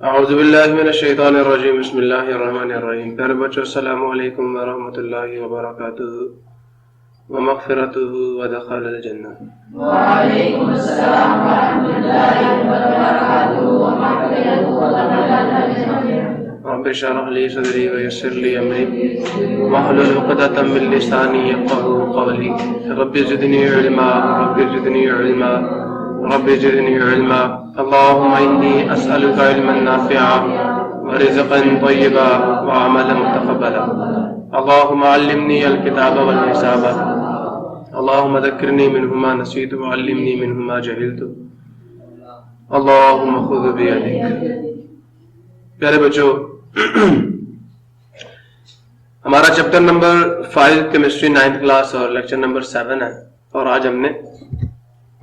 औज़ुबिल्लाहि मिनश्शैतानिर्रजीम बिस्मिल्लाहिर्रहमानिर्रहीम। प्यारे बच्चों, अस्सलामु अलैकुम व रहमतुल्लाहि व बरकातुहू व मग़फ़िरतुहू व दख़लल जन्नह। व अलैकुम अस्सलाम व रहमतुल्लाहि व बरकातुहू व मग़फ़िरतुहू व दख़लल जन्नह। रब्बि इश्रह ली सदरी व यस्सिर ली अमरी वहलुल उक़दतम मिन लिसानी यफ़क़हू क़ौली। Rabbi ज़िदनी इल्मा rabbi ज़िदनी इल्मा rabbi ज़िदनी इल्मा। अल्लाहुम्मा इन्नी अस्अलुका इल्मन नाफ़िअ व रिज़्क़न तय्यबा व अमलन मुतक़ब्बला। अल्लाहुम्मा अल्लिमनी अल किताब वल हिसाब। अल्लाहुम्मा ज़क्किरनी मिन्हु मा नसीतु व अल्लिमनी मिन्हु मा जहिलतु। अल्लाहुम्मा ख़ुज़ बियदिक। प्यारे बच्चों, हमारा chapter number 5 chemistry 9th class और लेक्चर नंबर 7 है। और आज हमने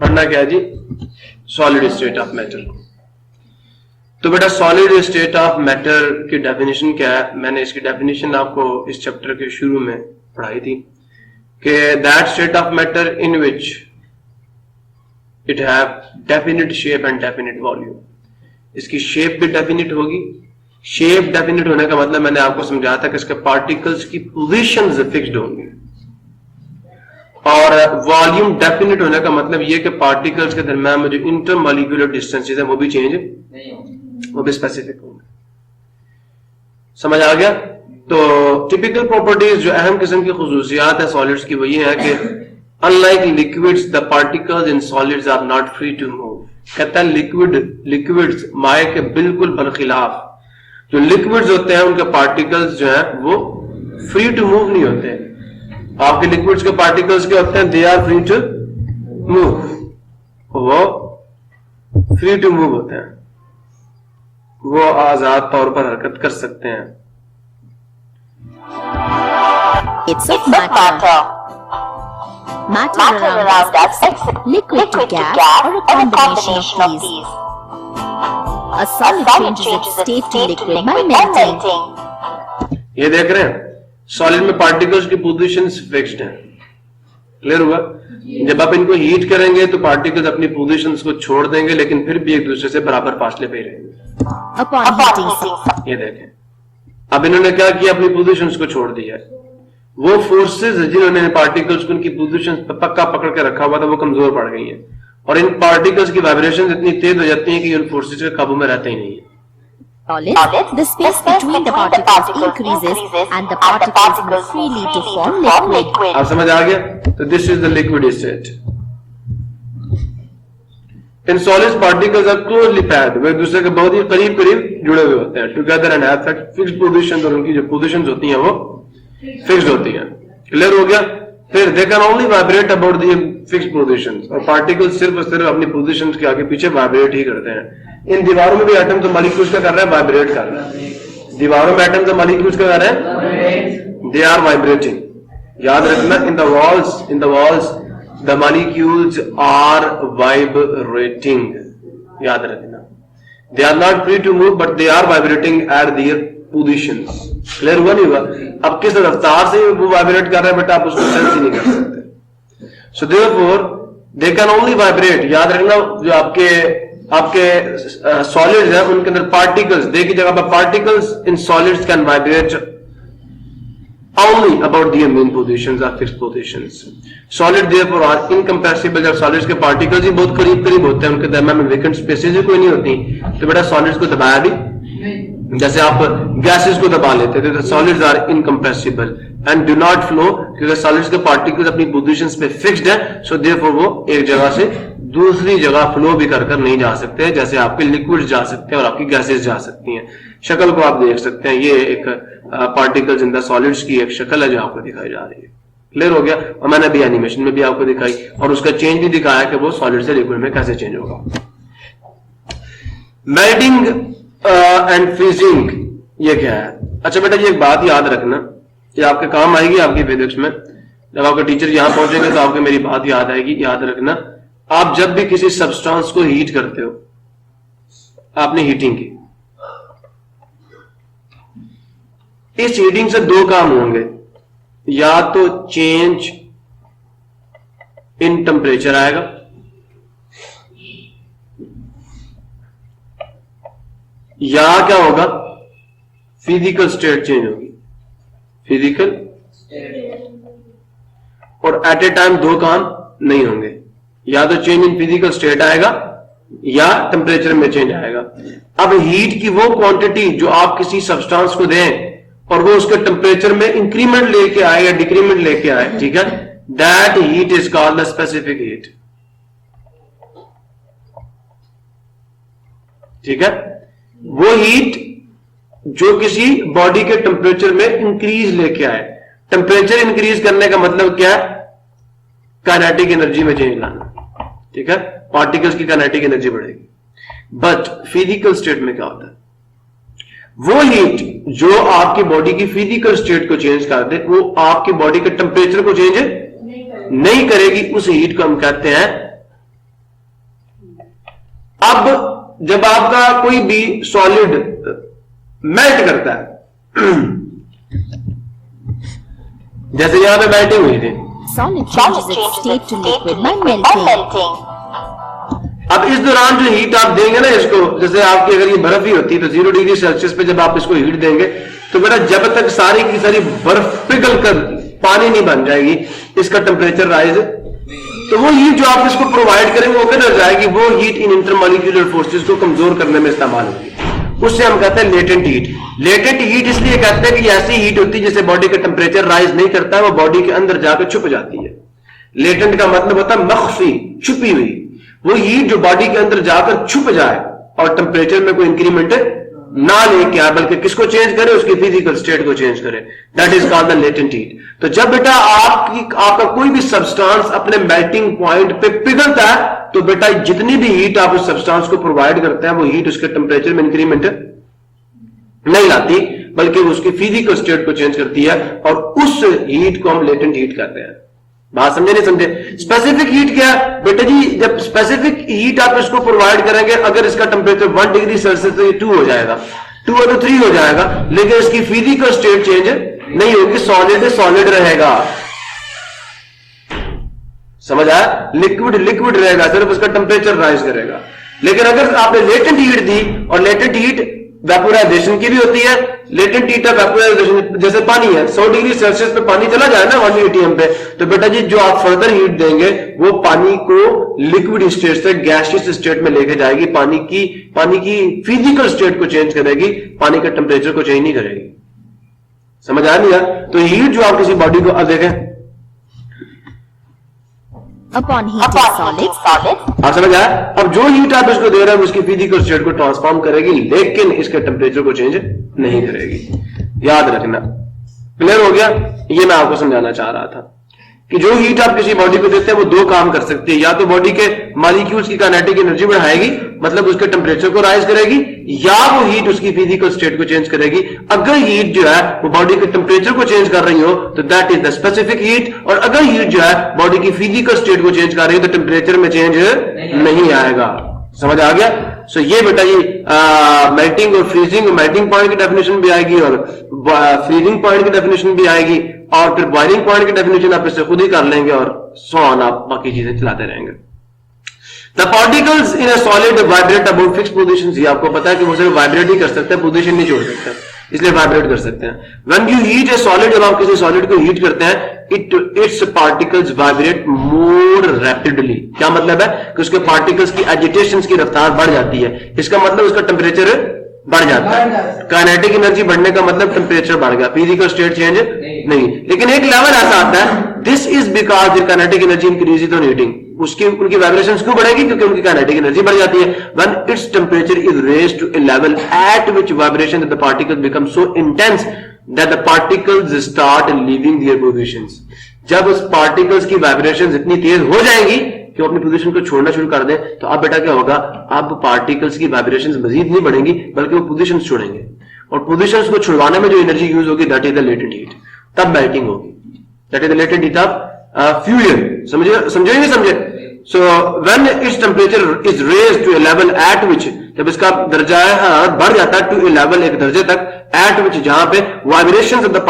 पढ़ना क्या है जी? Solid state of matter. तो बेटा, सॉलिड स्टेट ऑफ मैटर की डेफिनेशन क्या है? मैंने इसकी डेफिनेशन आपको इस चैप्टर के शुरू में पढ़ाई थी कि that state of matter in which it have definite shape and definite volume. इसकी शेप भी डेफिनिट होगी। शेप डेफिनिट होने का मतलब मैंने आपको समझाया था कि इसके पार्टिकल्स की पोजीशंस फिक्स्ड होंगी, और वॉल्यूम डेफिनिट होने का मतलब यह कि पार्टिकल्स के दरमियान में जो इंटरमॉलिक्यूलर डिस्टेंसेस है वो भी चेंज नहीं होंगे, वो भी स्पेसिफिक होंगे। समझ आ गया? तो टिपिकल प्रॉपर्टीज, जो अहम किस्म की खुसूसियात है सॉलिड्स की, वो ये है कि unlike liquids the particles in solids are not free to move. कहता है लिक्विड्स माए के बिल्कुल बरखिलाफ जो लिक्विड्स होते हैं उनके पार्टिकल्स जो है वो फ्री टू मूव नहीं होते हैं। आपके लिक्विड्स के पार्टिकल्स क्या होते हैं? They are free to move, वो फ्री टू मूव होते हैं, वो आजाद तौर पर हरकत कर सकते हैं। It's of matter. Matter around us, liquid to gas, or a combination of these. A solid changes its state to liquid by melting. ये देख रहे हैं, सॉलिड में पार्टिकल्स की पोजीशंस फिक्स्ड हैं। क्लियर हुआ? जब आप इनको हीट करेंगे तो पार्टिकल्स अपनी पोजीशंस को छोड़ देंगे, लेकिन फिर भी एक दूसरे से बराबर फासले पे ही रहेंगे। ये देखें, अब इन्होंने क्या किया? अपनी पोजीशंस को छोड़ दिया। वो फोर्सेस जिन्होंने पार्टिकल्स को उनकी पोजीशंस पर पक्का पकड़ के रखा हुआ था वो कमजोर पड़ गई हैं, और इन पार्टिकल्स की वाइब्रेशंस इतनी तेज हो जाती हैं कि उन फोर्सेस के काबू में रहते ही नहीं है। Solid, the space between the particles increases and the particles move freely to form liquid. आप समझ आ गया? तो this is the liquid state. In solids particles are closely packed, वे एक दूसरे के बहुत ही करीब करीब जुड़े हुए होते हैं, together and have fixed positions, और उनकी जो पोजीशंस होती हैं वो फिक्स्ड होती हैं। क्लियर हो गया? फिर they can only vibrate about the fixed positions, और पार्टिकल्स सिर्फ और सिर्फ अपनी पोजीशंस के आगे पीछे वाइब्रेट ही करते हैं। इन दीवारों में भी एटम्स और मॉलिक्यूल्स क्या कर रहे हैं? वाइब्रेट कर रहे हैं। दीवारों में एटम्स और मॉलिक्यूल्स क्या कर रहे हैं? They are vibrating. याद रखना, in the walls the molecules are vibrating. याद रखना, they are not free to move but they are vibrating at their positions. Clear हुआ नहीं हुआ? अब किस रफ्तार से वो वाइब्रेट कर रहे हैं बेटा, आप उसको सेंस ही नहीं कर सकते। So therefore they can only vibrate. याद रखना, जो आपके सॉलिड्स है उनके अंदर पार्टिकल्स, दे की जगह पर particles in solids can vibrate only about their main positions or fixed positions. Solid therefore are incompressible। जब सॉलिड्स के पार्टिकल्स ही बहुत करीब होते हैं, उनके दरमियान में वेकेंट स्पेसेस ही कोई नहीं होती, तो बेटा सॉलिड्स को दबाया भी जैसे आप गैसेस को दबा लेते थे। तो solids are incompressible and do not flow, क्योंकि सॉलिड्स के पार्टिकल्स अपनी पोजीशंस पे फिक्स्ड है। सो देयरफॉर वो एक जगह से दूसरी जगह फ्लो भी कर नहीं जा सकते, जैसे आपके लिक्विड्स जा सकते हैं और आपकी गैसेस जा सकती हैं। शक्ल को आप देख सकते हैं, ये एक पार्टिकल्स इन द सॉलिड्स की एक शक्ल है जो आपको दिखाई जा रही है। क्लियर हो गया? और मैंने अभी एनिमेशन में भी आपको दिखाई, और उसका चेंज भी दिखाया कि वो सॉलिड से लिक्विड में कैसे चेंज होगा। मेल्टिंग एंड फ्रीजिंग, ये क्या है? अच्छा बेटा, ये एक बात याद रखना, ये आपके काम आएगी आपकी फिजिक्स में। जब आपके टीचर यहां पहुंचेंगे तो आपको मेरी बात याद आएगी। याद रखना, आप जब भी किसी सब्सटेंस को हीट करते हो, आपने हीटिंग की, इस हीटिंग से दो काम होंगे, या तो चेंज इन टेम्परेचर आएगा, या क्या होगा, फिजिकल स्टेट चेंज होगी, फिजिकल, और एट ए टाइम दो काम नहीं होंगे, या तो चेंज इन फिजिकल स्टेट आएगा या टेम्परेचर में चेंज आएगा। अब हीट की वो क्वांटिटी जो आप किसी सब्सटेंस को दें और वो उसके टेम्परेचर में इंक्रीमेंट लेके आए या डिक्रीमेंट लेके आए, ठीक है, that heat is called the specific heat. ठीक है, वो हीट जो किसी बॉडी के टेम्परेचर में इंक्रीज लेके आए। टेम्परेचर इंक्रीज करने का मतलब क्या है, काइनेटिक एनर्जी में चेंज लाना, ठीक है, पार्टिकल्स की काइनेटिक एनर्जी बढ़ेगी। बट फिजिकल स्टेट में क्या होता है, वो हीट जो आपकी बॉडी की फिजिकल स्टेट को चेंज कर दे, वो आपकी बॉडी के टेम्परेचर को चेंज नहीं करेगी, उस हीट को हम कहते हैं। अब जब आपका कोई भी सॉलिड मेल्ट करता है, जैसे यहां पे मेल्टिंग हुई थी, solid changes its state to liquid by melting. अब इस दौरान जो हीट आप देंगे ना इसको, जैसे आपकी अगर ये बर्फ ही होती तो 0 डिग्री सेल्सियस पे जब आप इसको हीट देंगे तो बेटा जब तक सारी की सारी बर्फ पिघल कर पानी नहीं बन जाएगी, इसका टेम्परेचर राइज, तो वो हीट जो आप इसको प्रोवाइड करेंगे वो किधर जाएगी, वो हीट इन इंटरमॉलिक्यूलर फोर्सेस को कमजोर करने में इस्तेमाल होगी, उससे हम कहते हैं लेटेंट हीट। लेटेंट हीट इसलिए कहते हैं कि ऐसी हीट होती है जिसे बॉडी का टेम्परेचर राइज नहीं करता है, वो बॉडी के अंदर जाकर छुप जाती है। लेटेंट का मतलब होता है मख्फी, छुपी हुई, वो हीट जो बॉडी के अंदर जाकर छुप जाए और टेम्परेचर में कोई इंक्रीमेंट ना लेके आए, बल्कि किसको चेंज करे, उसकी फिजिकल स्टेट को चेंज करे, that is called the latent heat. तो जब बेटा आपका कोई भी सब्सटेंस अपने मेल्टिंग पॉइंट पे पिघलता है, तो बेटा जितनी भी हीट आप उस सब्सटेंस को प्रोवाइड करते हैं, वो हीट उसके टेम्परेचर में इंक्रीमेंट नहीं लाती, बल्कि उसकी फिजिकल स्टेट को चेंज करती है, और उस हीट को हम लेटेंट हीट कहते हैं। बात समझे नहीं समझे? स्पेसिफिक हीट क्या है बेटा जी, जब स्पेसिफिक हीट आप इसको प्रोवाइड करेंगे, अगर इसका टेम्परेचर 1 डिग्री सेल्सियस तो ये 2 हो जाएगा, 2 है तो 3 हो जाएगा, लेकिन इसकी फिजिकल स्टेट चेंज नहीं होगी, सॉलिड सॉलिड रहेगा। समझ आया? लिक्विड लिक्विड रहेगा, सिर्फ उसका टेम्परेचर राइज करेगा। लेकिन अगर आपने लेटेंट हीट दी, और लेटेंट हीट वेपोराइजेशन की भी होती है, लेटेंट हीट ऑफ वेपोराइजेशन जैसे पानी है, 100 डिग्री सेल्सियस पे पानी चला जाए ना 1 atm पे, तो बेटा जी जो आप फर्दर हीट देंगे वो पानी को लिक्विड स्टेट से गैसियस स्टेट में लेके जाएगी, पानी की फिजिकल स्टेट को चेंज करेगी, पानी के टेम्परेचर को चेंज नहीं करेगी। समझ आया नहीं यार? तो हीट जो आप किसी बॉडी को, अब देखें, Upon heating solids, आप समझ आया? अब जो हीट आप इसको दे रहे हैं उसकी फिजिकल स्टेट को ट्रांसफॉर्म करेगी, लेकिन इसके टेम्परेचर को चेंज नहीं करेगी। याद रखना। क्लियर हो गया? ये मैं आपको समझाना चाह रहा था कि जो हीट आप किसी बॉडी को देते हैं वो दो काम कर सकती है, या तो बॉडी के मॉलिक्यूल्स की काइनेटिक एनर्जी बढ़ाएगी, मतलब उसके टेम्परेचर को राइज करेगी, या वो हीट उसकी फिजिकल स्टेट को चेंज करेगी। अगर हीट जो है वो बॉडी के टेम्परेचर को चेंज कर रही हो तो that is the specific heat, और अगर हीट जो है बॉडी की फिजिकल स्टेट को चेंज कर रही है तो टेम्परेचर में चेंज नहीं आएगा। समझ आ गया? सो ये बेटा ये मेल्टिंग और फ्रीजिंग, मेल्टिंग पॉइंट की डेफिनेशन भी आएगी और फ्रीजिंग पॉइंट की डेफिनेशन भी आएगी, और फिर बॉइलिंग पॉइंट की डेफिनेशन आप इससे खुद ही कर लेंगे, और सो ऑन आप बाकी चीजें चलाते रहेंगे। The particles in a solid vibrate about fixed positions, ये आपको पता है कि वो सिर्फ वाइब्रेट ही कर सकते हैं, पोजीशन नहीं छोड़ सकते, इसलिए वाइब्रेट कर सकते हैं। When you heat A solid, जब आप किसी सॉलिड को हीट करते हैं, it's particles vibrate more rapidly. क्या मतलब है कि उसके पार्टिकल्स की एजिटेशन की रफ्तार बढ़ जाती है, इसका मतलब उसका टेम्परेचर बढ़ जाता है। काइनेटिक एनर्जी बढ़ने का मतलब टेम्परेचर बढ़ गया, फिजिकल स्टेट चेंज नहीं। लेकिन एक लेवल ऐसा आता है, this is because the kinetic energy increases on heating, उनकी वाइब्रेशंस क्यों बढ़ेगी? क्योंकि उनकी काइनेटिक एनर्जी बढ़ जाती है। When its temperature is raised to a level at which vibration of the particles become so intense that the particles start leaving their positions, जब उस पार्टिकल्स की वाइब्रेशंस इतनी तेज हो जाएंगी कि वो अपनी पोजीशन को छोड़ना शुरू कर दें, तो अब बेटा क्या होगा, अब पार्टिकल्स की वाइब्रेशंस मजीद नहीं बढ़ेंगी बल्कि वो पोजीशंस छोड़ेंगे, और पोजीशंस को छुड़वाने में जो एनर्जी यूज होगी that is the latent heat, तब मेल्टिंग होगी, that is the latent heat of fusion. समझे नहीं समझे? So when its temperature is raised to a level at which, जब इसका दर्जा बढ़ जाता है टू ए लेवल, एक दर्जे तक, एट विच जहां पे वाइब्रेशंस ऑफ द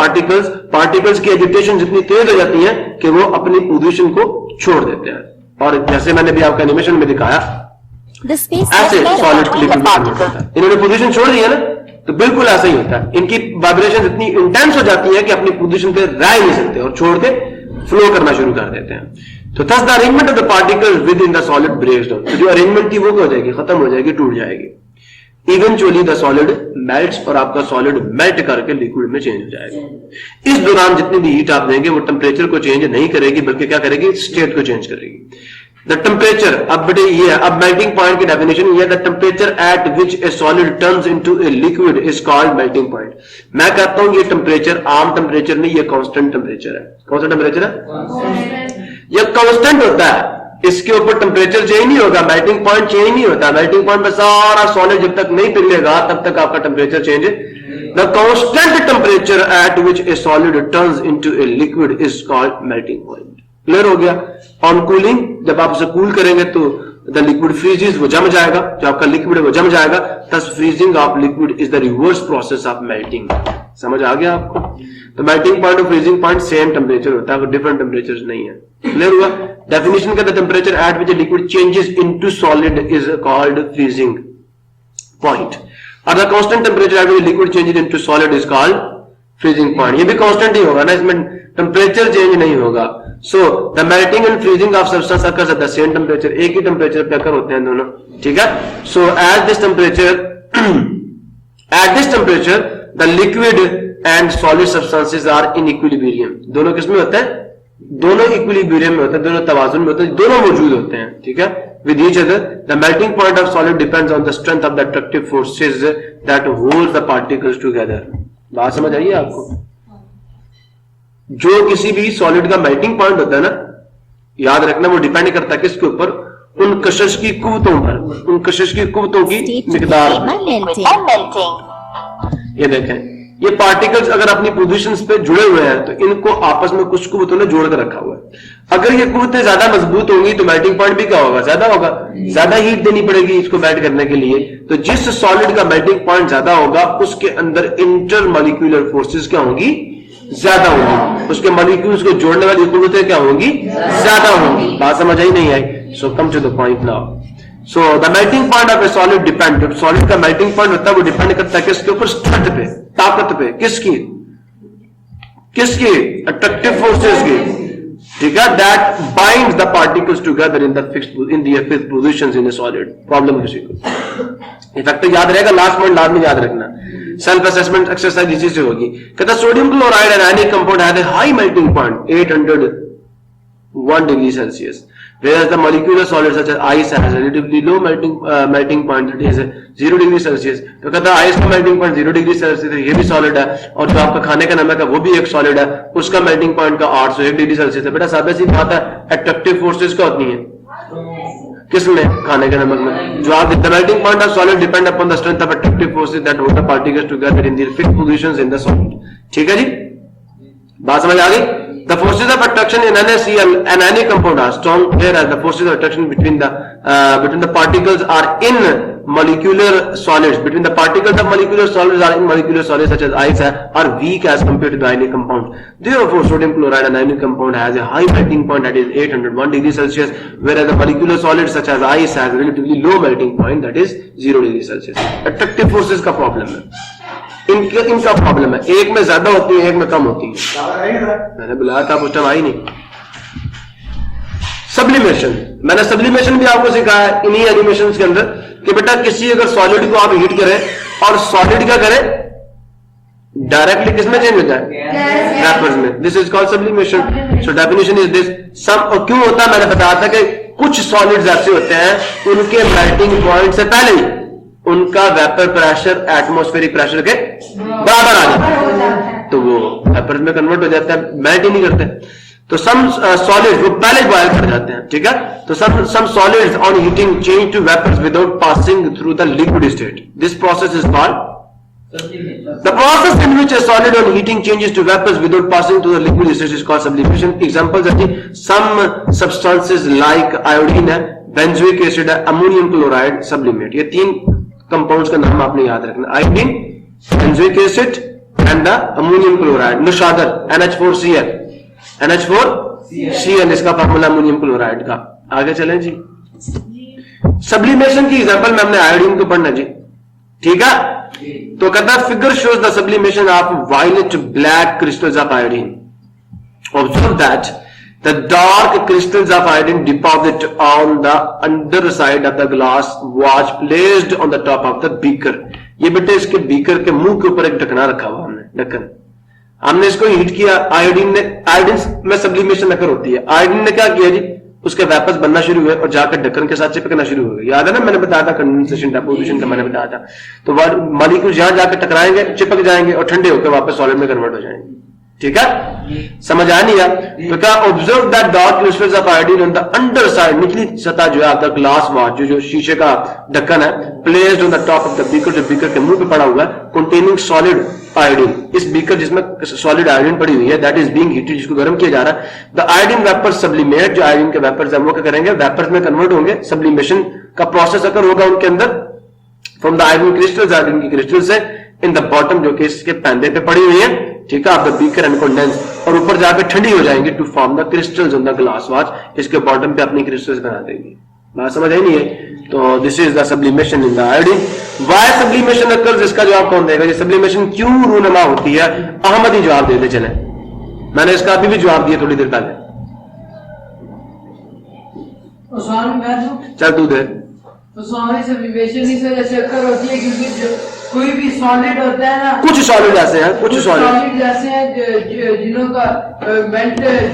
पार्टिकल्स की एजिटेशन इतनी तेज हो जाती है कि वो अपनी पोजीशन को छोड़ देते हैं। और जैसे मैंने भी आपका एनिमेशन में दिखाया, The space ऐसे between the solid particles liquid में कन्वर्ट होता है। इन्होंने पोजीशन छोड़ दी है ना, तो बिल्कुल ऐसा ही होता है। इनकी वाइब्रेशन इतनी इंटेंस हो जाती है कि अपनी पोजीशन पे रह ही नहीं सकते और छोड़ के फ्लो करना शुरू कर देते हैं। तो thus the arrangement of the particles within the solid breaks down। तो जो अरेंजमेंट थी वो हो जाएगी, खत्म हो जाएगी, टूट जाएगी। इवेंचुअली द सॉलिड मेल्ट्स, और आपका सॉलिड मेल्ट करके लिक्विड में चेंज हो जाएगा। इस दौरान जितनी भी हीट आप देंगे वो टेम्परेचर को चेंज नहीं करेगी, बल्कि क्या करेगी, स्टेट को चेंज करेगी। द टेम्परेचर, अब बेटे ये है, अब मेल्टिंग पॉइंट की डेफिनेशन ये है, the temperature at which A solid turns into a liquid is called melting point. मैं कहता हूं ये टेम्परेचर आम टेम्परेचर नहीं, ये कांस्टेंट टेम्परेचर है। कौन सा टेम्परेचर है? ये कांस्टेंट होता है, इसके ऊपर टेम्परेचर चेंज नहीं होगा, मेल्टिंग पॉइंट चेंज नहीं होता। मेल्टिंग पॉइंट पर सारा सॉलिड जब तक नहीं पिघलेगा तब तक आपका temperature change. The constant temperature at which A solid turns into a liquid is called melting point. Clear हो गया? ऑन कूलिंग, जब आप इसे कूल करेंगे तो द लिक्विड फ्रीजेस, वो जम जाएगा, जो आपका लिक्विड है वो जम जाएगा। Thus freezing of liquid is the reverse process of melting. समझ आ गया आपको? तो मेल्टिंग पॉइंट और फ्रीजिंग पॉइंट सेम टेम्परेचर होता है, डिफरेंट टेम्परेचर नहीं है। क्लियर हुआ? डेफिनेशन का, the temperature at which liquid changes into solid is called freezing point, और the constant temperature at which liquid changes into solid is called freezing point. ये भी constant ही होगा ना, इसमें टेम्परेचर चेंज नहीं होगा। सो the melting and freezing of substance occurs at the same temperature, एक ही temperature पे अकर होते हैं दोनों। ठीक है? So at this temperature the liquid and solid substances are in equilibrium. दोनों किसमें होते हैं? दोनों इक्विलिब्रियम में होते हैं, दोनों तवाजुन में होते हैं, दोनों मौजूद होते हैं। ठीक है? With each other the melting point of solid depends on the strength of the attractive forces that hold the particles together. बात समझ आई है आपको? जो किसी भी सॉलिड का मेल्टिंग पॉइंट होता है ना, याद रखना वो डिपेंड करता है किसके ऊपर? उन कशिश की कुव्वतों पर, उन कशिश की कुव्वतों की मिकदार। ये देखें, ये पार्टिकल्स अगर अपनी पोजीशंस पे जुड़े हुए हैं तो इनको आपस में कुछ कुव्वतों ने जोड़ कर रखा हुआ है। अगर ये कुव्वतें ज्यादा मजबूत होंगी तो मेल्टिंग पॉइंट भी क्या होगा? ज्यादा होगा, ज्यादा हीट देनी पड़ेगी इसको मेल्ट करने के लिए। तो जिस सॉलिड का मेल्टिंग पॉइंट ज्यादा होगा उसके अंदर इंटरमॉलिक्यूलर फोर्सेस क्या होंगी? ज्यादा होंगी। उसके मॉलिक्यूल्स को जोड़ने वाली कुव्वतें क्या होंगी? ज्यादा होंगी। बात समझ आई नहीं आई? So come to the point now. So the melting point of a solid depend, जब सॉलिड का मेल्टिंग पॉइंट होता है वो डिपेंड करता है किसके ऊपर? स्ट्रेंथ पे, ताकत पे। किसकी? किसकी? अट्रैक्टिव फोर्सेस की। ठीक है? That binds the particles together in the fixed positions in A solid. Problem किसी को इफेक्ट याद रहेगा, लास्ट पॉइंट लास्ट में याद रखना। सेल्फ असेसमेंट एक्सरसाइज इसी से होगी। कहता sodium chloride and any compound has a high melting point 801 degree Celsius, whereas the molecular solids such as ice has a relatively low melting point, that is 0 degree Celsius. तो कहता है ice का melting point 0 degree Celsius है, ये भी solid है, और जो आपका खाने का नमक है वो भी एक सॉलिड है, उसका मेल्टिंग पॉइंट का 801 डिग्री सेल्सियस है। बेटा सादा सी बात है, अट्रैक्टिव फोर्सेस क्या होती है किसमें? खाने के नमक में। जो आप the melting point of solid depend upon the strength of attractive forces that hold the particles together in their fixed positions in the solid. ठीक है जी? बात समझ आ गई? The forces of attraction in NaCl and any compound are strong, whereas the forces of attraction between the particles are in molecular solids. Between the particles of molecular solids are in molecular solids such as ice are weak as compared to the ionic compound. Therefore, sodium chloride and ionic compound has a high melting point that is 801 degree Celsius, whereas the molecular solids such as ice has a relatively low melting point that is 0 degree Celsius. Attractive forces का problem है, इनका problem है। एक में ज्यादा होती है, एक में कम होती है। मैंने बुलाया था, उस टाइम आई नहीं। सब्लिमेशन, मैंने सब्लिमेशन भी आपको सिखाया इन्हीं एनिमेशन के अंदर कि बेटा किसी अगर सॉलिड को आप हीट करें और सॉलिड क्या करें? डायरेक्टली किसमें चेंज होता है? वेपर्स में। This is called sublimation. So definition is this. सब क्यों होता है? मैंने बताया था कि कुछ सॉलिड्स ऐसे होते हैं उनके मेल्टिंग पॉइंट से पहले ही उनका वेपर प्रेशर एटमॉस्फेरिक प्रेशर के बराबर आ जाता है, तो वो वेपर में कन्वर्ट हो जाता है, मेल्ट ही नहीं करते। तो सम सॉलिड्स वो पहले बॉयल कर जाते हैं। ठीक है? तो some solids on heating change to vapours without passing through the liquid state. This process is called the process in which a solid on heating changes to vapors without passing to the liquid state is called sublimation. Examples are some substances like iodine है, benzoic acid है, ammonium chloride sublimate। ये तीन compounds का नाम आपने याद रखना, iodine, benzoic acid and the ammonium chloride. निशादर NH4Cl, NH4Cl इसका फार्मूला अमोनियम क्लोराइड का। आगे चलें जी। सब्लिमेशन की एग्जांपल में हमने आयोडीन को पढ़ना जी, ठीक है। तो कहता है figure shows the sublimation of violet black crystals of iodine. Observe that the dark crystals of iodine deposit on the under side of the glass was placed on the top of the beaker. ये बेटे इसके beaker के मुंह के ऊपर एक ढकना रखा हुआ हमने, ढक्कन। हमने इसको हीट किया, आयोडीन में सब्लिमेशन अकर होती है। आयोडीन ने क्या किया जी, उसके वेपर्स बनना शुरू हुए और जाकर ढक्कन के साथ चिपकना शुरू हो गए। याद है ना, मैंने बताया था कंडेंसेशन डेपोजिशन का, मैंने बताया था। तो मॉलिक्यूल्स यहां जाकर टकराएंगे, चिपक जाएंगे और ठंडे होकर वापस सॉलिड में कन्वर्ट हो जाएंगे, ठीक है। समझ आ नहीं आया तो क्या, observe that dark crystals of iodine on the under side, निचली सतह जो है द ग्लास वाज, जो शीशे का ढक्कन है, placed on the top of the beaker, जो बीकर के मुंह पे पड़ा हुआ है, कंटेनिंग सॉलिड आयोडीन। इस बीकर जिसमें सॉलिड आयोडीन पड़ी हुई है, दैट इज बीइंग हीटेड, जिसको गर्म किया जा रहा है। द आयोडीन वेपर्स सब्लिमेट, जो आयोडीन के वेपर्स हैं वो क्या करेंगे, वेपर्स में कन्वर्ट होंगे। सब्लिमेशन का प्रोसेस अगर होगा उनके अंदर from the iodine crystals, iodine की क्रिस्टल से इन द बॉटम, जो कि इसके पैंदे पे पड़ी हुई है, ठीक है, of the beaker and condense, और ऊपर जाकर ठंडी हो जाएंगी to form the crystals on the glass watch. इसके बॉटम पे अपनी क्रिस्टल्स बना देंगी। बात समझ आई नहीं है? तो this is the sublimation in the iodine. Why sublimation occurs, इसका जवाब कौन देगा? ये सब्लिमेशन क्यों रूनुमा होती है? अहमद ही जवाब दे दे चले। मैंने इसका अभी भी जवाब दिया थोड़ी देर पहले। चल तू दे। सब्लिमेशन इस वजह से अकर होती है क्योंकि कोई भी सॉलिड होता है ना, कुछ सॉलिड ऐसे हैं, कुछ सॉलिड जैसे हैं जिनों का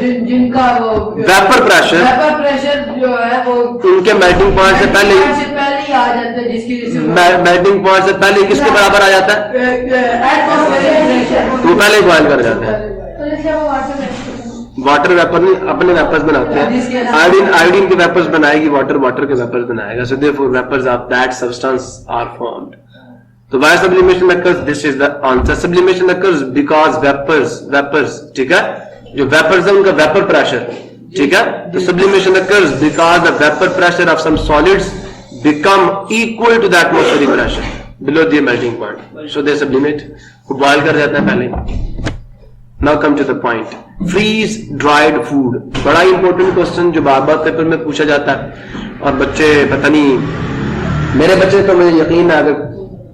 जिनका वो वेपर प्रेशर जो है वो उनके मेल्टिंग पॉइंट से पहले ही आ जाता है, जिसकी मेल्टिंग पॉइंट से पहले किसके बराबर आ जाता है? वो पहले बॉइल कर जाते हैं। वाटर वेपर नहीं, अपने वेपर्स बनाते हैं। आयोडीन के वेपर्स बनाएगी वाटर, वाटर के वेपर्स बनाएगा। So therefore vapours of that substance are formed. तो why sublimation occurs? This is the answer. Sublimation occurs because vapors, ठीक है, जो वेपर्स है उनका वेपर प्रेशर, ठीक है। तो sublimation occurs because the vapor pressure of some solids become equal to the atmospheric pressure below the melting point. So they sublimate. वो boil कर जाता है पहले। Now come to the point. Freeze dried food. बड़ा important question जो बार बार paper में पूछा जाता है और बच्चे पता नहीं, मेरे बच्चे तो मुझे यकीन है अगर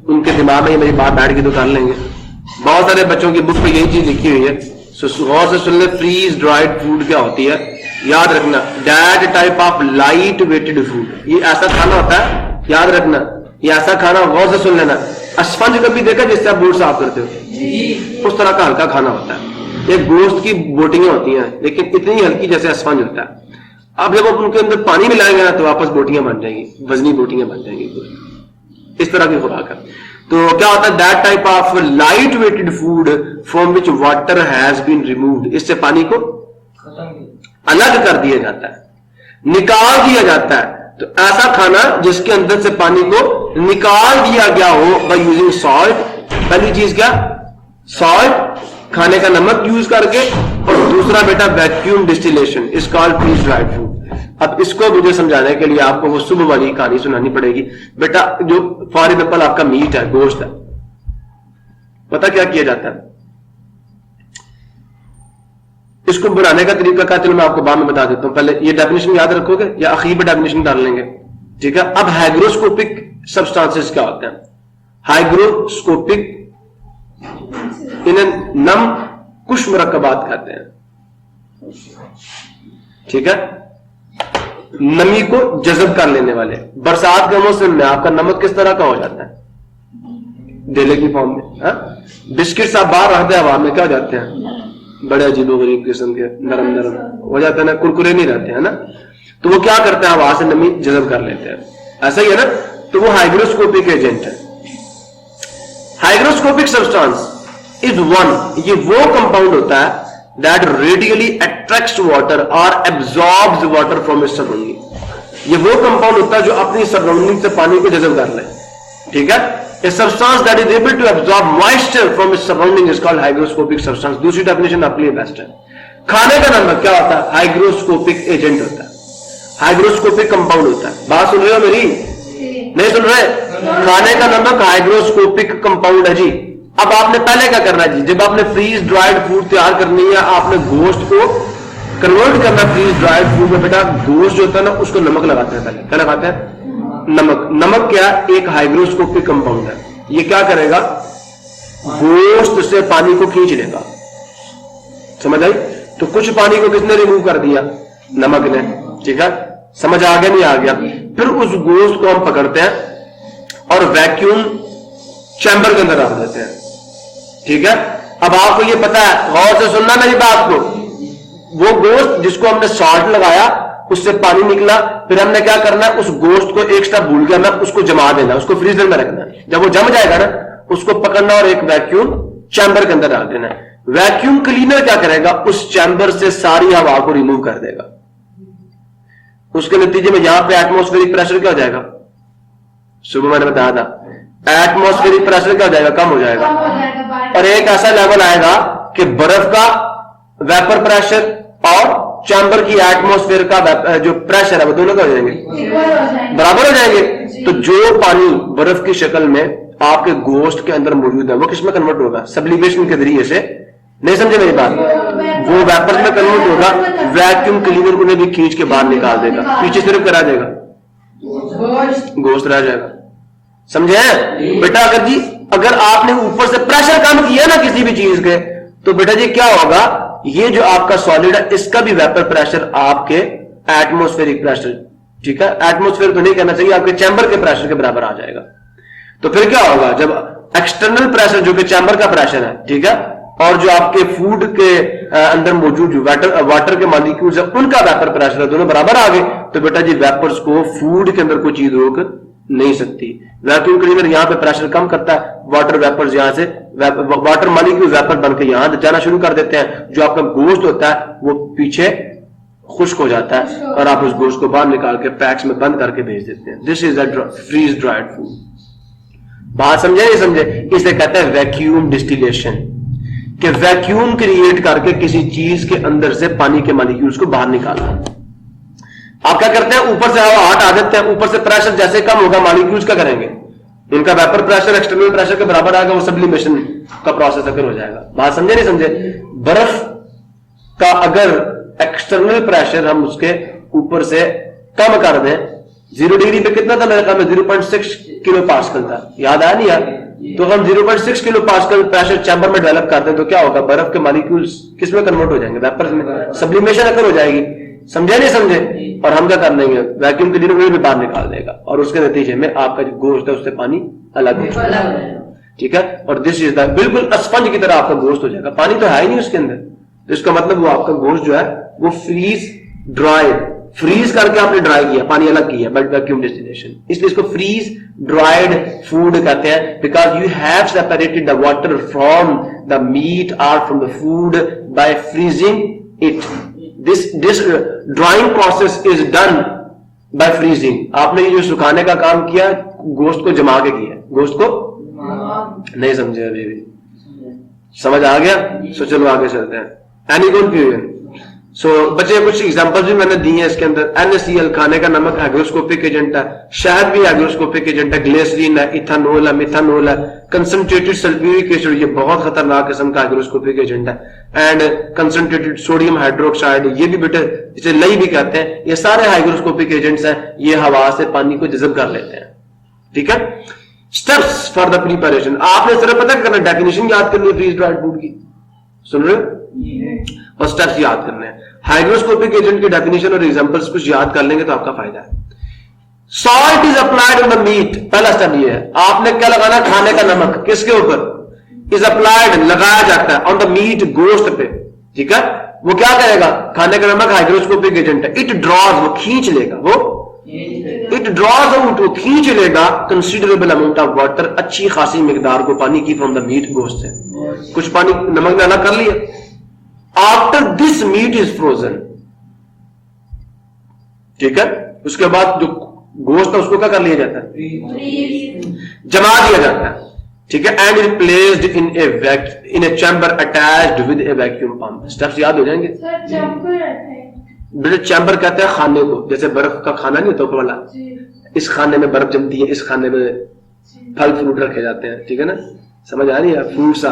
उनके दिमाग में मेरी बात बैठ गई तो कर लेंगे। बहुत सारे बच्चों की बुक पे यही चीज लिखी हुई है। गौर से सुन ले, फ्रीज ड्राइड फूड क्या होती है? याद रखना, that type of light weighted food. ये ऐसा खाना होता है, याद रखना, ये ऐसा खाना, गौर से सुन लेना। स्पंज कभी देखा जिससे आप बोर्ड साफ करते हो? उस तरह का हल्का खाना होता है। एक गोश्त की बोटियां होती हैं लेकिन इतनी हल्की जैसे स्पंज होता है। अब जब आप उनके अंदर पानी मिलाएंगे ना तो वापस बोटियां बन जाएंगी, वजनी बोटियां बन जाएंगी। इस तरह की खुराक है। तो क्या होता है? That type of light weighted food from which water has been removed. इससे पानी को अलग कर दिया जाता है, निकाल दिया जाता है। तो ऐसा खाना जिसके अंदर से पानी को निकाल दिया गया हो बाय यूजिंग सॉल्ट। पहली चीज क्या? सॉल्ट, खाने का नमक यूज करके, और दूसरा बेटा vacuum distillation is called freeze dried food. अब इसको मुझे समझाने के लिए आपको वो सुबह वाली कहानी सुनानी पड़ेगी। बेटा जो फॉर एग्जाम्पल आपका मीट है, गोश्त है, पता क्या किया जाता है? इसको बनाने का तरीका क्या, चलो मैं आपको बाद में बता देता हूं। पहले ये डेफिनेशन याद रखोगे या आखिर में डेफिनेशन डाल लेंगे, ठीक है। अब हाइग्रोस्कोपिक सब्सटेंसेस क्या होते हैं? हाइग्रोस्कोपिक इन्हें नम कुछ मुरक्कबात कहते हैं, ठीक है। नमी को जज़ब कर लेने वाले। बरसात के मौसम में आपका नमक किस तरह का हो जाता है? डेले की फॉर्म में। बिस्किट आप बाहर रखते हैं, हवा में क्या हो जाते हैं? बड़े अजीबो गरीब किस्म के नरम नरम हो जाते हैं ना, कुरकुरे नहीं रहते हैं ना। तो वो क्या करते हैं? हवा से नमी जज़ब कर लेते हैं, ऐसा ही है ना। तो वो हाइग्रोस्कोपिक एजेंट है। हाइग्रोस्कोपिक सब्सटेंस इज वन, ये वो कंपाउंड होता है that radially attracts water or absorbs water from its surrounding. ये वो कंपाउंड होता है जो अपनी सराउंडिंग से पानी को जज़ब कर ले, ठीक है। A substance that is able to absorb moisture from its surrounding is called hygroscopic substance. दूसरी डेफिनेशन आपके लिए बेस्ट है। खाने का नमक क्या होता है? हाइग्रोस्कोपिक एजेंट होता है, हाइग्रोस्कोपिक कंपाउंड होता है। बात सुन रहे हो मेरी? नहीं सुन रहे? खाने का नमक हाइग्रोस्कोपिक कंपाउंड है जी। अब आपने पहले क्या करना है जी? जब आपने फ्रीज ड्राइड फूड तैयार करनी है, आपने गोश्त को कन्वर्ट करना फ्रीज ड्राइड फूड में। बेटा गोश्त जो होता है ना, उसको नमक लगाते हैं पहले। क्या लगाते हैं? नमक, नमक क्या, एक हाइग्रोस्कोपिक कंपाउंड है। ये क्या करेगा, गोश्त से पानी को खींच लेगा। समझ आई? तो कुछ पानी को किसने रिमूव कर दिया, नमक ने। ठीक है, समझ आ गया नहीं आ गया? फिर उस गोश्त को हम पकड़ते हैं और वैक्यूम चैम्बर के अंदर डाल देते हैं। ठीक है, अब आपको ये पता है, गौर से सुनना मेरी बात को, वो गोश्त जिसको हमने सॉल्ट लगाया उससे पानी निकला, फिर हमने क्या करना है, उस गोश्त को एक स्टेप भूल गया मैं, उसको जमा देना, उसको फ्रीजर में रखना है। जब वो जम जाएगा ना, उसको पकड़ना और एक वैक्यूम चैम्बर के अंदर डाल देना है। वैक्यूम क्लीनर क्या करेगा, उस चैम्बर से सारी हवा को रिमूव कर देगा। उसके नतीजे में यहां पे एटमॉस्फेरिक प्रेशर क्या हो जाएगा, सुबह मैंने बताया था, एटमॉस्फेरिक प्रेशर क्या हो जाएगा, कम हो जाएगा, और एक ऐसा लेवल आएगा कि बर्फ का वेपर प्रेशर और चैम्बर की एटमॉस्फेयर का जो प्रेशर है वो दोनों क्या हो जाएंगे, बराबर हो जाएंगे। तो जो पानी बर्फ की शक्ल में आपके गोश्त के अंदर मौजूद है वो किसमें कन्वर्ट होगा, सब्लिमेशन के जरिए से। नहीं समझे मेरी बात? वो वेपर में कन्वर्ट होगा, वैक्यूम क्लीनर उन्हें भी खींच के बाहर निकाल देगा, पीछे सिर्फ करा देगा, गोश्त रह जाएगा। समझे बेटा? अगर आपने ऊपर से प्रेशर कम किया ना किसी भी चीज के, तो बेटा जी क्या होगा, ये जो आपका सॉलिड है इसका भी वेपर प्रेशर आपके एटमॉस्फेरिक प्रेशर, ठीक है, एटमॉस्फेयर तो नहीं कहना चाहिए, आपके चैम्बर के प्रेशर के बराबर आ जाएगा। तो फिर क्या होगा, जब एक्सटर्नल प्रेशर जो कि चैम्बर का प्रेशर है, ठीक है, और जो आपके फूड के अंदर मौजूद जो वाटर के मॉलिक्यूल्स है उनका वेपर प्रेशर है, दोनों बराबर आ गए, तो बेटा जी वेपर्स को फूड के अंदर कोई चीज रोक नहीं सकती। वैक्यूम क्लीनर यहां पे प्रेशर कम करता है, वाटर वेपर्स यहां से वाटर मॉलिक्यूल वेपर बनकर यहां जाना शुरू कर देते हैं, जो आपका गोश्त होता है वो पीछे खुश्क हो जाता है और आप उस गोश्त को बाहर निकाल के पैक्स में बंद करके भेज देते हैं। This is a freeze dried food. बात समझे नहीं समझे? इसे कहते हैं वैक्यूम डिस्टिलेशन, कि वैक्यूम क्रिएट करके किसी चीज के अंदर से पानी के मॉलिक्यूल्स को बाहर निकालना। आप क्या करते हैं, ऊपर से हवा हटा देते हैं, ऊपर से प्रेशर जैसे कम होगा मॉलिक्यूल्स क्या करेंगे, इनका वेपर प्रेशर एक्सटर्नल प्रेशर के बराबर आएगा, वो सब्लिमेशन का प्रोसेस अगर हो जाएगा। बात समझे नहीं समझे? बर्फ का अगर एक्सटर्नल प्रेशर हम उसके ऊपर से कम कर दें, 0 डिग्री पे कितना था मेरे ख्याल में 0.6 किलो पास्कल था, याद आया नहीं यार? तो हम 0.6 किलो पास्कल प्रेशर चैम्बर में डेवलप करते हैं तो क्या होगा, बर्फ के मॉलिक्यूल्स किस में कन्वर्ट हो जाएंगे, वेपर में, सब्लिमेशन अगर हो जाएगी। समझे नहीं समझे? और हम क्या कर लेंगे, वैक्यूम क्लीनर भी बाहर निकाल देगा और उसके नतीजे में आपका जो गोश्त है उससे पानी अलग हो जाएगा। ठीक है, और दिस इज द बिल्कुल स्पंज की तरह आपका गोश्त हो जाएगा, पानी तो है ही नहीं उसके अंदर। तो इसका मतलब वो आपका गोश्त जो है वो फ्रीज करके आपने ड्राई किया, पानी अलग किया, बट वैक्यूम डिस्टिलेशन, इसलिए इसको फ्रीज ड्राइड फूड कहते हैं, because you have separated the water from the meat और from the food by freezing it. This drying process is done by freezing. आपने ये जो सुखाने का काम किया, गोश्त को जमा के किया, गोश्त को नहीं समझे अभी भी? समझ आ गया? सो चलो आगे चलते हैं। Any confusion? सो बच्चे कुछ एग्जांपल्स भी मैंने दी हैं इसके अंदर। NaCl खाने का नमक हाइग्रोस्कोपिक एजेंट है, शहद भी हाइग्रोस्कोपिक एजेंट है, ग्लिसरीन है, इथानॉल है, मिथानॉल है, कंसंट्रेटेड सल्फ्यूरिक एसिड, ये बहुत खतरनाक किस्म का हाइग्रोस्कोपिक एजेंट है, एंड कंसंट्रेटेड सोडियम हाइड्रोक्साइड, ये भी बेटे जिसे लई भी कहते हैं, ये सारे हाइग्रोस्कोपिक एजेंट्स हैं, ये हवा से पानी को जज़ब कर लेते हैं। ठीक है, स्टेप्स फॉर द प्रिपरेशन, आपने सिर्फ पता करना, डेफिनेशन याद करनी है फ्रीज ड्राइड फूड की, सुन रहे हो, और स्टेप्स याद करने हैं। हाइग्रोस्कोपिक एजेंट की डेफिनेशन और एग्जांपल्स कुछ याद कर लेंगे तो आपका फायदा है। Salt is applied on the meat, पहला स्टेप ये है, आपने क्या लगाना, खाने का नमक, किसके ऊपर, इज अप्लाइड, लगाया जाता है, ऑन द मीट, गोश्त पे। ठीक है, वो क्या करेगा, खाने का नमक हाइग्रोस्कोपिक एजेंट है, इट ड्रॉज, वो खींच लेगा, इट ड्रॉज आउट, वो खींच लेगा कंसिडरेबल अमाउंट ऑफ वाटर, अच्छी खासी मिकदार को पानी की, फ्रॉम द मीट, गोश्त से। कुछ पानी नमक ने अलग कर लिया। After this meat is frozen, ठीक है, उसके बाद जो गोश्त है उसको क्या कर लिया जाता है, जमा दिया जाता है। ठीक है, and is placed in A chamber attached with A vacuum pump. Steps याद हो जाएंगे? बेटे चैम्बर कहते हैं खाने को, जैसे बर्फ का खाना नहीं होता ऊपर वाला, इस खाने में बर्फ जमती है, इस खाने में फल फ्रूट रखे जाते हैं। ठीक है ना, समझ आ रही है? फ्रूट्स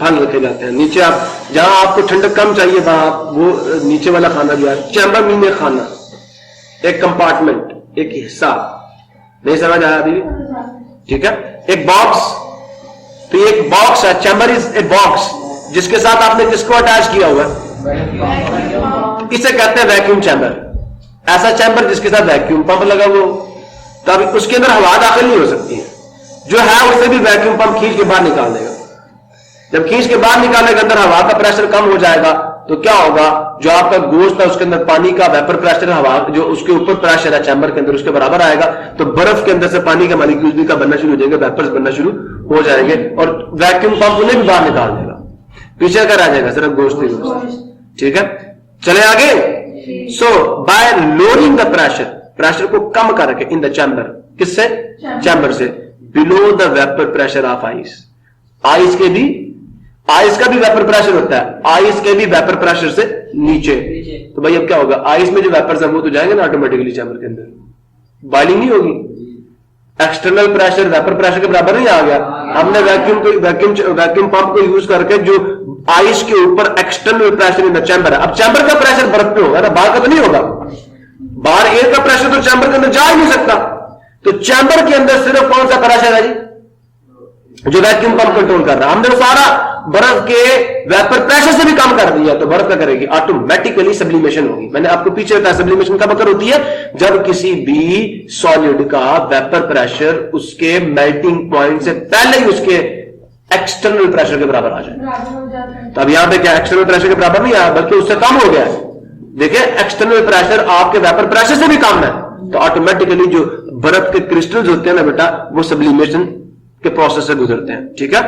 फल रखे जाते हैं। नीचे आप जहां आपको ठंडक कम चाहिए वहां वो नीचे वाला खाना दिया। चैम्बर मीन खाना, एक कंपार्टमेंट, एक हिस्सा, नहीं समझ आया अभी? ठीक है, एक बॉक्स, तो ये एक बॉक्स है, चैम्बर इज ए बॉक्स जिसके साथ आपने किसको अटैच किया हुआ है? इसे कहते हैं वैक्यूम चैम्बर। ऐसा चैम्बर जिसके साथ वैक्यूम पंप लगा हुआ हो, तब उसके अंदर हवा दाखिल नहीं हो सकती है, जो है उसे भी वैक्यूम पंप खींच के बाहर निकाल देगा। जब खींच के बाहर निकालने के अंदर हवा का प्रेशर कम हो जाएगा तो क्या होगा, जो आपका गोश्त है उसके अंदर पानी का वेपर प्रेशर, हवा जो उसके ऊपर प्रेशर है चैम्बर के अंदर उसके बराबर आएगा, तो बर्फ के अंदर से पानी के मॉलिक्यूल्स भी का बनना शुरू हो जाएंगे, वेपर्स बनना शुरू हो जाएंगे और वैक्यूम पंप उन्हें भी बाहर निकाल देगा, पीछे का रह जाएगा सिर्फ गोश्त ही गोश्त। ठीक है, चले आगे। So by lowering the pressure, pressure को कम करके इन द चैम्बर, किससे? चैम्बर से, below the vapour pressure of ice. Ice के भी, आइस का भी वेपर प्रेशर होता है, आइस के भी वेपर प्रेशर से नीचे। तो भाई अब क्या होगा, आइस में जो वेपर्स हैं वो तो जाएंगे ना ऑटोमेटिकली चैम्बर के अंदर, बॉइलिंग नहीं होगी। एक्सटर्नल प्रेशर वेपर प्रेशर के बराबर नहीं आ गया। हमने वैक्यूम पंप को यूज करके जो आइस के ऊपर external pressure in the chamber है, अब चैम्बर का प्रेशर बर्फ पे होगा ना, बाहर का तो नहीं होगा। बाहर एयर का प्रेशर तो चैम्बर के अंदर जा ही नहीं सकता, तो चैम्बर के अंदर सिर्फ कौन सा प्रेशर है जी, जो वैक्यूम पंप कंट्रोल कर रहा है। हमने सारा बर्फ के वेपर प्रेशर से भी कम कर दिया, तो बर्फ क्या करेगी, ऑटोमेटिकली सब्लिमेशन होगी। मैंने आपको पीछे बताया सब्लिमेशन कब अकर होती है, जब किसी भी सॉलिड का वेपर प्रेशर उसके मेल्टिंग पॉइंट से पहले ही उसके एक्सटर्नल प्रेशर के बराबर आ जाए। तो अब यहां पे क्या एक्सटर्नल प्रेशर के बराबर नहीं आया, बल्कि उससे कम हो गया है। देखिए एक्सटर्नल प्रेशर आपके वेपर प्रेशर से भी कम है, तो ऑटोमेटिकली जो बर्फ के क्रिस्टल्स होते हैं ना बेटा, वो सब्लिमेशन के प्रोसेस से गुजरते हैं। ठीक है,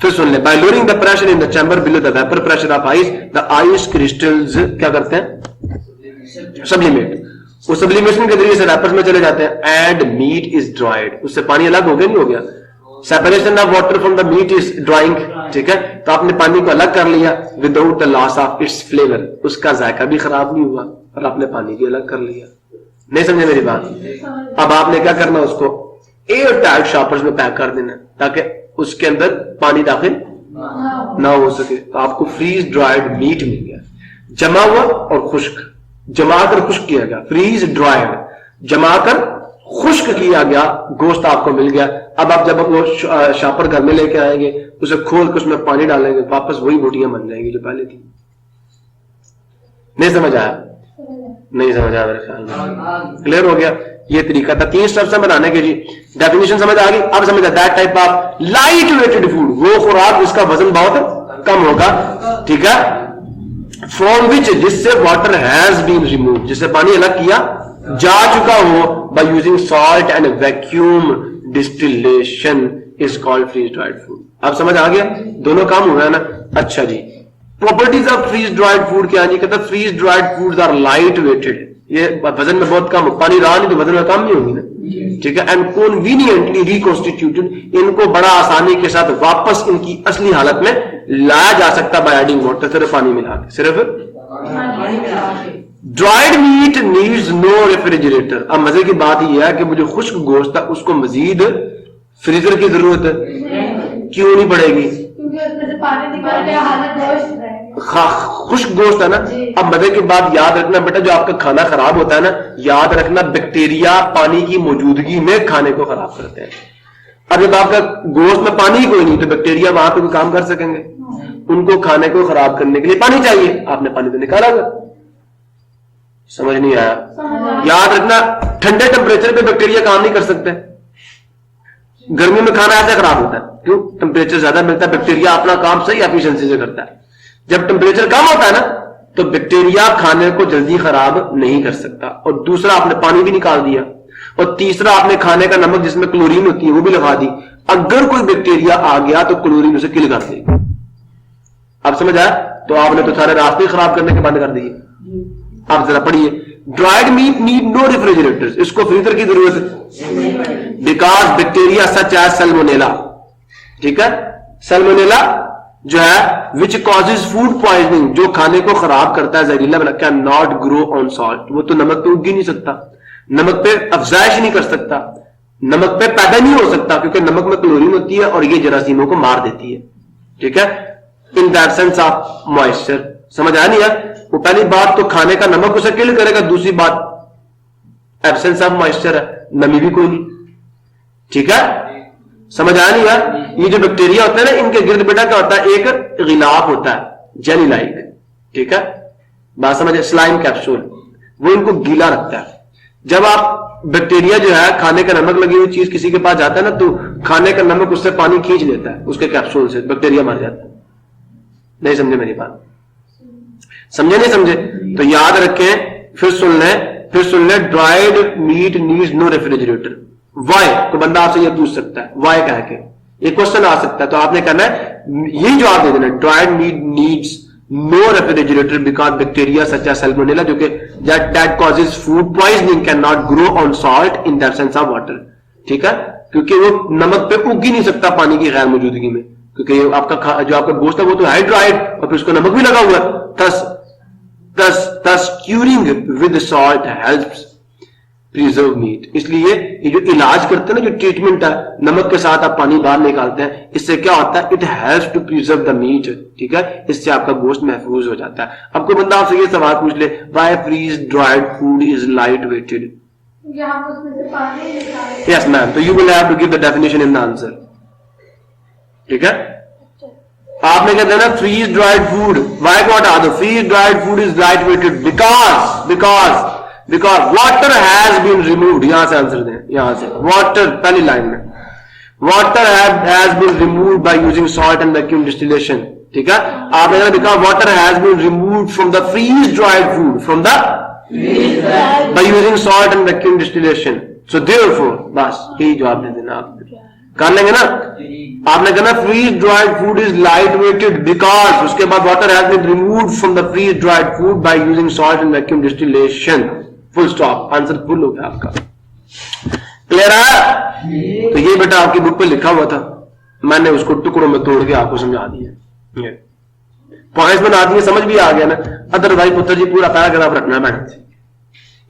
फिर सुन ले, bye lowering the pressure in the chamber below the vapour pressure of ice, the ice crystals क्या करते हैं, सब्लिमेट। वो सब्लिमेशन के जरिए से वेपर्स में चले जाते हैं, एंड मीट इज ड्राइड, उससे पानी अलग हो गया, नहीं हो गया, separation of water from the meat is drying. ठीक है, तो आपने पानी को अलग कर लिया without the loss of its flavour, उसका जायका भी खराब नहीं हुआ और आपने पानी भी अलग कर लिया। नहीं समझे मेरी बात? अब आपने क्या करना, उसको एयर टाइट शॉपर्स में पैक कर देना ताकि उसके अंदर पानी दाखिल ना हो सके। तो आपको फ्रीज ड्राइड मीट मिल गया, जमा हुआ और खुश्क, जमाकर खुश्क किया गया, फ्रीज ड्राइड, जमाकर खुश्क किया गया गोश्त आपको मिल गया। अब आप जब वो शॉपर घर में लेके आएंगे, उसे खोल कर उसमें पानी डालेंगे, वापस वही बोटियां बन जाएंगी जो पहले थी। नहीं समझ आया? नहीं समझ आया मेरे ख्याल में, क्लियर हो गया? ये तरीका था 3 स्टेप्स में बनाने के जी। डेफिनेशन समझ आ गई? अब समझ आ, that type of light weighted food, वो खुराक जिसका वजन बहुत कम होगा। ठीक है, फ्रॉम विच, जिससे वाटर हैज बीन रिमूव, जिससे पानी अलग किया जा चुका हो, by using salt and vacuum distillation is called freeze dried food. अब समझ आ गया, दोनों काम हो गया ना। अच्छा जी, properties of freeze dried food क्या है? कहता है freeze dried foods are light weighted, ये वजन में बहुत कम, पानी रहा नहीं तो वजन में कम नहीं होगी ना। ठीक है, एंड कन्वीनियंटली रिकॉन्स्टिट्यूटेड, इनको बड़ा आसानी के साथ वापस इनकी असली हालत में लाया जा सकता बाय एडिंग वाटर, सिर्फ पानी मिला के, सिर्फ dried meat needs no refrigerator. अब मजे की बात यह है कि वो जो खुश्क गोश्त है उसको मजीद फ्रीजर की जरूरत क्यों नहीं पड़ेगी, खुश्क गोश्त है ना। अब मजे की बात याद रखना बेटा, जो आपका खाना खराब होता है ना, याद रखना बैक्टीरिया पानी की मौजूदगी में खाने को खराब करते हैं। अब जब आपका गोश्त में पानी ही कोई नहीं तो बैक्टीरिया वहां पे कोई काम कर सकेंगे? उनको खाने को खराब करने के लिए पानी चाहिए, आपने पानी तो निकाला हुआ। समझ नहीं आया? याद रखना, ठंडे टेम्परेचर पे बैक्टीरिया काम नहीं कर सकते। गर्मी में खाना ऐसे खराब होता है, क्यों? टेम्परेचर ज्यादा मिलता है, बैक्टीरिया अपना काम सही एफिशिएंसी से करता है। जब टेम्परेचर कम होता है ना, तो बैक्टीरिया खाने को जल्दी खराब नहीं कर सकता। और दूसरा, आपने पानी भी निकाल दिया, और तीसरा, आपने खाने का नमक जिसमें क्लोरीन होती है वो भी लगा दी। अगर कोई बैक्टीरिया आ गया तो क्लोरीन उसे किल कर देगी। अब समझ आया? तो आपने तो सारे रास्ते खराब करने के बंद कर दिए। आप जरा पढ़िए, dried meat need no refrigerators, इसको फ्रीजर की जरूरत है because bacteria such as salmonella. ठीक है, सैल्मोनेला जो है विच कॉजेज फूड पॉइजनिंग, जो खाने को खराब करता है, जहरीला बना, can not grow on salt, वो तो नमक पे उग ही नहीं सकता, नमक पे अफजाइश नहीं कर सकता, नमक पे पैदा नहीं हो सकता, क्योंकि नमक में क्लोरीन होती है और ये जरासीमों को मार देती है। ठीक है, इन द एब्सेंस ऑफ मॉइस्चर। समझ आया नहीं है? वो पहली बात तो खाने का नमक उसे किल करेगा, दूसरी बात एब्सेंस ऑफ मॉइस्चर है, नमी भी कोई नहीं। ठीक है, समझ आया नहीं यार? ये जो बैक्टीरिया होता है ना, इनके गिर्द बेटा क्या होता है, एक गिलाफ होता है जेली लाइक, ठीक है, बात समझे, स्लाइम कैप्सूल, वो इनको गीला रखता है। जब आप बैक्टीरिया जो है खाने का नमक लगी हुई चीज किसी के पास जाता है ना, तो खाने का नमक उससे पानी खींच लेता है, उसके कैप्सूल से बैक्टीरिया मर जाता है। नहीं समझे मेरी बात? समझे नहीं समझे? तो याद रखें, फिर सुन ले, dried meat needs no refrigerator. Why? तो बंदा आपसे ये पूछ सकता है वाई कह के, ये क्वेश्चन आ सकता है, तो आपने कहना है यही जवाब दे देना, dried meat needs no refrigerator because bacteria such as salmonella जो कि that causes food poisoning can not grow on salt in the absence of water. ठीक है, क्योंकि वो नमक पे उग ही नहीं सकता पानी की गैर मौजूदगी में, क्योंकि आपका जो आपका गोश्त है वो तो हाइड्राइड और फिर उसको नमक भी लगा हुआ है। thus curing with salt helps preserve meat। इसलिए ये जो इलाज करते हैं ना, जो ट्रीटमेंट है, नमक के साथ आप पानी बाहर निकालते हैं, इससे क्या होता है, it helps to preserve the meat. ठीक है, इससे आपका गोश्त महफूज हो जाता है। अब कोई बंदा आपसे ये सवाल पूछ ले, why freeze dried food is light weighted? Yes ma'am, तो you will have to give the definition in the answer. ठीक है, आपने कहते हैं ना फ्रीज ड्राइड फूड, वाई को हटा दो, freeze dried food is light weighted because water has been removed. यहां से आंसर दें, यहां से वाटर, पहली लाइन में water has been removed by using salt and vacuum distillation. ठीक है, आपने कहना because water has been removed from the freeze dried food from the by using salt and vacuum distillation. So therefore, बस यही जवाब दे देना, आप कर लेंगे ना। आपने कहना freeze dried food is light weighted because, उसके बाद water has been removed from the freeze dried food by using salt and vacuum distillation. Full stop, answer full हो गया आपका। क्लियर है? तो ये बेटा आपकी बुक पे लिखा हुआ था, मैंने उसको टुकड़ों में तोड़ के आपको समझा दिया, पॉइंट्स बना दिए, समझ भी आ गया ना। अदरवाइज पुत्र जी पूरा पैराग्राफ रखना है मैडम से,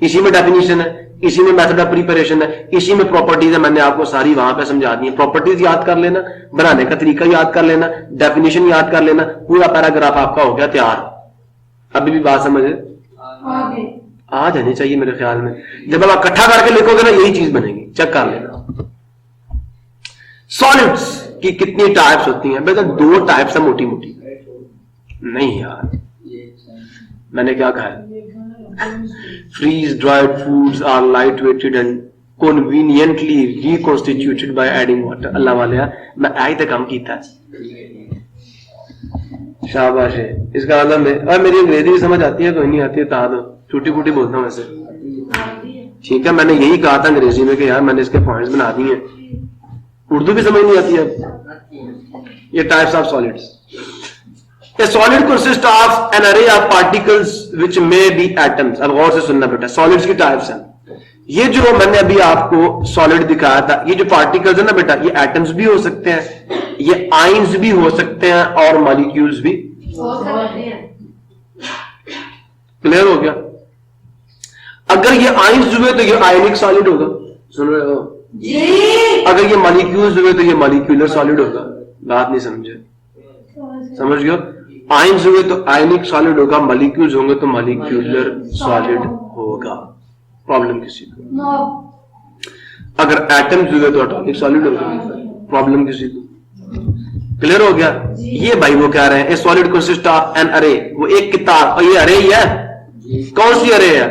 इसी में डेफिनेशन है, इसी में मेथड ऑफ प्रिपरेशन है, इसी में प्रॉपर्टीज है, मैंने आपको सारी वहां पे समझा दी है। प्रॉपर्टीज याद कर लेना, बनाने का तरीका याद कर लेना, डेफिनेशन याद कर लेना, पूरा पैराग्राफ आपका हो गया तैयार। अभी भी बात समझे? आ जानी चाहिए मेरे ख्याल में। जब आप इकट्ठा करके लिखोगे ना, यही चीज बनेगी, चेक कर लेना। सॉलिड्स की कितनी टाइप्स होती हैं? बेटा 2 टाइप्स है मोटी मोटी। नहीं यार, मैंने क्या कहा है? Freeze dried foods are light weighted and conveniently reconstituted by adding water। अल्लाह वाले यार, मैं आई तक काम किया है, शाबाश है। इसका मतलब है, और मेरी अंग्रेजी समझ आती है, कोई नहीं आती है ता दो, टूटी फूटी बोलता हूं वैसे। ठीक है, मैंने यही कहा था अंग्रेजी में कि यार मैंने इसके पॉइंट्स बना दिए, उर्दू भी समझ नहीं आती है। ये types of solids. A solid consists of an array of particles which may be atoms। अब गौर से सुनना बेटा, सॉलिड्स की टाइप्स हैं। ये जो मैंने अभी आपको सॉलिड दिखाया था, ये जो पार्टिकल्स है ना बेटा, ये एटम्स भी हो सकते हैं, ये आयंस भी हो सकते हैं, और मॉलिक्यूल्स भी हो सकते हैं। क्लियर हो गया? अगर ये आयंस हुए तो ये आयनिक सॉलिड होगा, सुन रहे हो जी? अगर ये मॉलिक्यूल्स हुए तो ये मॉलिक्यूलर सॉलिड होगा। बात नहीं समझे? समझ गए? आयंस हुए तो आयनिक सॉलिड होगा, मॉलिक्यूल्स होंगे तो मॉलिक्यूलर सॉलिड होगा। प्रॉब्लम किसी को? अगर एटम्स हुए तो एटॉमिक सॉलिड होगा। प्रॉब्लम किसी को? क्लियर हो गया? ये भाई वो कह रहे हैं, a solid consist of an अरे, वो एक किताब, और ये अरे ही है। कौन सी अरे है?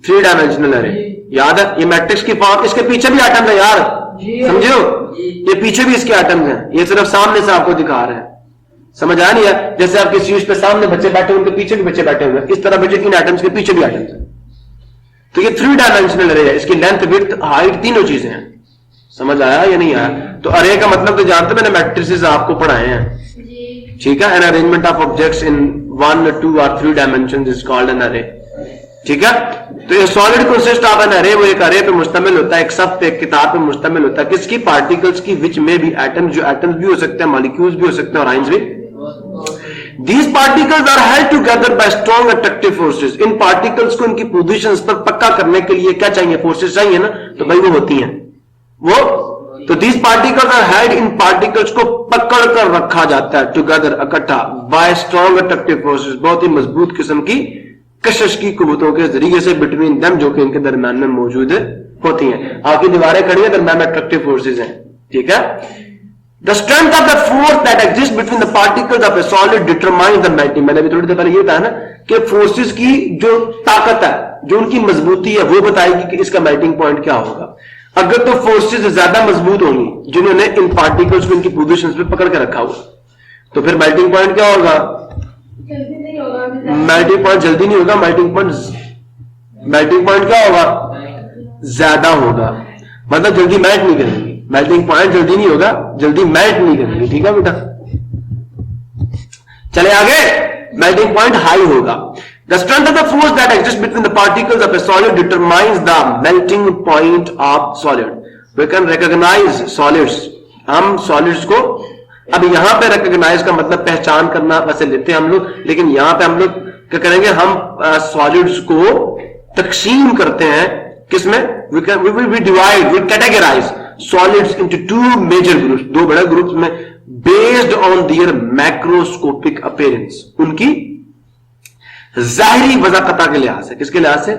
3 डायमेंशनल अरे। याद है? ये मैट्रिक्स की फॉर्म, इसके पीछे भी एटम्स है यार, समझो, ये पीछे भी इसके एटम्स हैं, ये सिर्फ सामने से आपको दिखा रहे हैं। समझ आया नहीं है? जैसे आपके सीट पे सामने बच्चे बैठे, उनके पीछे भी बच्चे बैठे हुए हैं, इस तरह बच्चे इन एटम्स के पीछे भी एटम्स हैं। तो ये 3 डायमेंशनल अरे है, इसकी लेंथ, विड्थ, हाइट, तीनों चीजें हैं। समझ आया या नहीं आया? तो अरे का मतलब तो जानते, मैंने मैट्रिसेस आपको पढ़ाए हैं। ठीक है, an arrangement of objects in 1, 2 और 3 डायमेंशन इज कॉल्ड एन अरे। ठीक है, तो ये सॉलिड कंसिस्ट ऑफ एन अरे, वो एक अरे पे मुश्तमिल होता है, एक सब पे, एक किताब पे मुश्तमिल होता है। किसकी? पार्टिकल्स की, विच में भी एटम्स, जो एटम्स भी हो सकते हैं, मॉलिक्यूल्स भी हो सकते हैं, और आयंस भी। These particles are held together by strong attractive forces। In particles को इनकी पोजीशंस पर पक्का करने के लिए क्या चाहिए? फोर्सेस चाहिए ना, तो भाई वो होती हैं वो। तो these particles are held, in particles को पकड़ कर रखा जाता है, टुगेदर, इकट्ठा, by strong attractive forces, बहुत ही मजबूत किस्म की कशिश की कुव्वतों के जरिए से, बिटवीन देम, जो कि इनके दरम्यान में मौजूद होती हैं। आपकी दीवारें खड़ी है दरम्यान में अट्रैक्टिव फोर्सेज हैं, ठीक है। The strength of the force that exist between the particles of a solid determines the melting, मैंने भी थोड़ी देर पहले ये बताया ना कि फोर्सेस की जो ताकत है, जो उनकी मजबूती है, वो बताएगी कि इसका मेल्टिंग पॉइंट क्या होगा। अगर तो फोर्सेस ज्यादा मजबूत होंगी जिन्होंने इन पार्टिकल्स को इनकी पोजीशंस पे पकड़ के रखा हुआ, तो फिर मेल्टिंग पॉइंट क्या होगा? जल्दी नहीं होगा, मेल्टिंग पॉइंट जल्दी नहीं होगा, मेल्टिंग पॉइंट क्या होगा? ज्यादा होगा, मतलब जल्दी मेल्ट नहीं करेंगी। मेल्टिंग पॉइंट जल्दी नहीं होगा, जल्दी मेल्ट नहीं करेंगी, ठीक है बेटा। चले आगे, मेल्टिंग पॉइंट हाई होगा। The strength of the force that exists between the particles of a solid determines the melting point of solid. We can recognize solids. हम solids को अब यहां पे recognize का मतलब पहचान करना वैसे लेते हैं हम लोग, लेकिन यहां पे हम लोग क्या करेंगे? हम solids को तकसीम करते हैं किसमें? We divide, we categorize solids into two major groups, दो बड़े ग्रुप्स में, based on their macroscopic appearance, उनकी जाहिरी वजाकता के लिहाज से। किसके लिहाज से?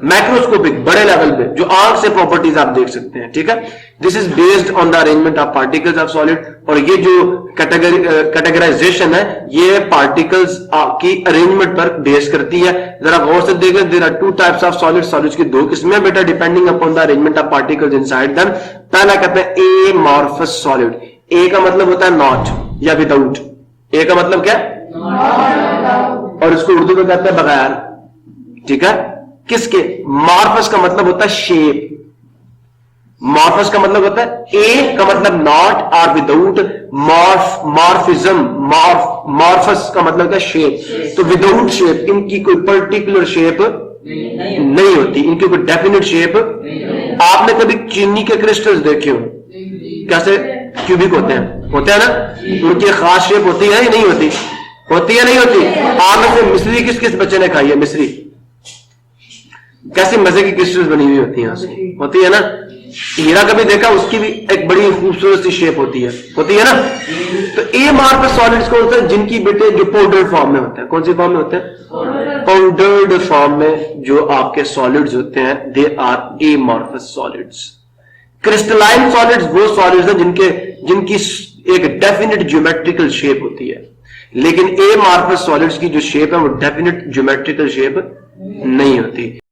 मैक्रोस्कोपिक, बड़े लेवल पे, जो आंख से प्रॉपर्टीज आप देख सकते हैं, ठीक है। This is based on the arrangement of particles of solid, और ये जो कैटेगराइजेशन है ये पार्टिकल्स की अरेंजमेट पर बेस करती है। जरा गौर से देखें, there are two types of solid, solids की दो किस्में बेटा, depending upon the arrangement of particles inside them. पहला कहते हैं एमॉर्फस सॉलिड। ए का मतलब होता है नॉट या विदाउट। ए का मतलब क्या है? और इसको उर्दू में कहते हैं बगैर, ठीक है। किसके? मॉर्फस का मतलब होता है शेप। मॉर्फस का मतलब होता है ए का मतलब नॉट और विदाउट, मॉर्फिज्म, मॉर्फस का मतलब होता है शेप। तो विदाउट शेप, इनकी कोई पर्टिकुलर शेप नहीं होती, इनकी कोई डेफिनेट शेप। आपने कभी चीनी के क्रिस्टल्स देखे हो? कैसे क्यूबिक होते हैं? होते हैं ना, उनकी खास शेप होती है या नहीं होती? होती है नहीं होती? आप में से मिस्री किस किस बच्चे ने खाई है? मिस्री कैसी मजे की क्रिस्टल्स बनी हुई होती है, होती है ना। हीरा कभी देखा? उसकी भी एक बड़ी खूबसूरत सी शेप होती है ना। तो एमॉर्फस सॉलिड्स कौन से? जिनकी बेटे जो पाउडर्ड फॉर्म में होते हैं। कौन सी फॉर्म में होते हैं? पाउडर्ड फॉर्म में जो आपके सॉलिड्स होते हैं, they are amorphous solids. Crystalline solids वो सॉलिड्स हैं जिनकी एक डेफिनेट ज्योमेट्रिकल शेप होती है, लेकिन एमॉर्फस सॉलिड्स की जो शेप है वो डेफिनेट ज्योमेट्रिकल शेप नहीं होती।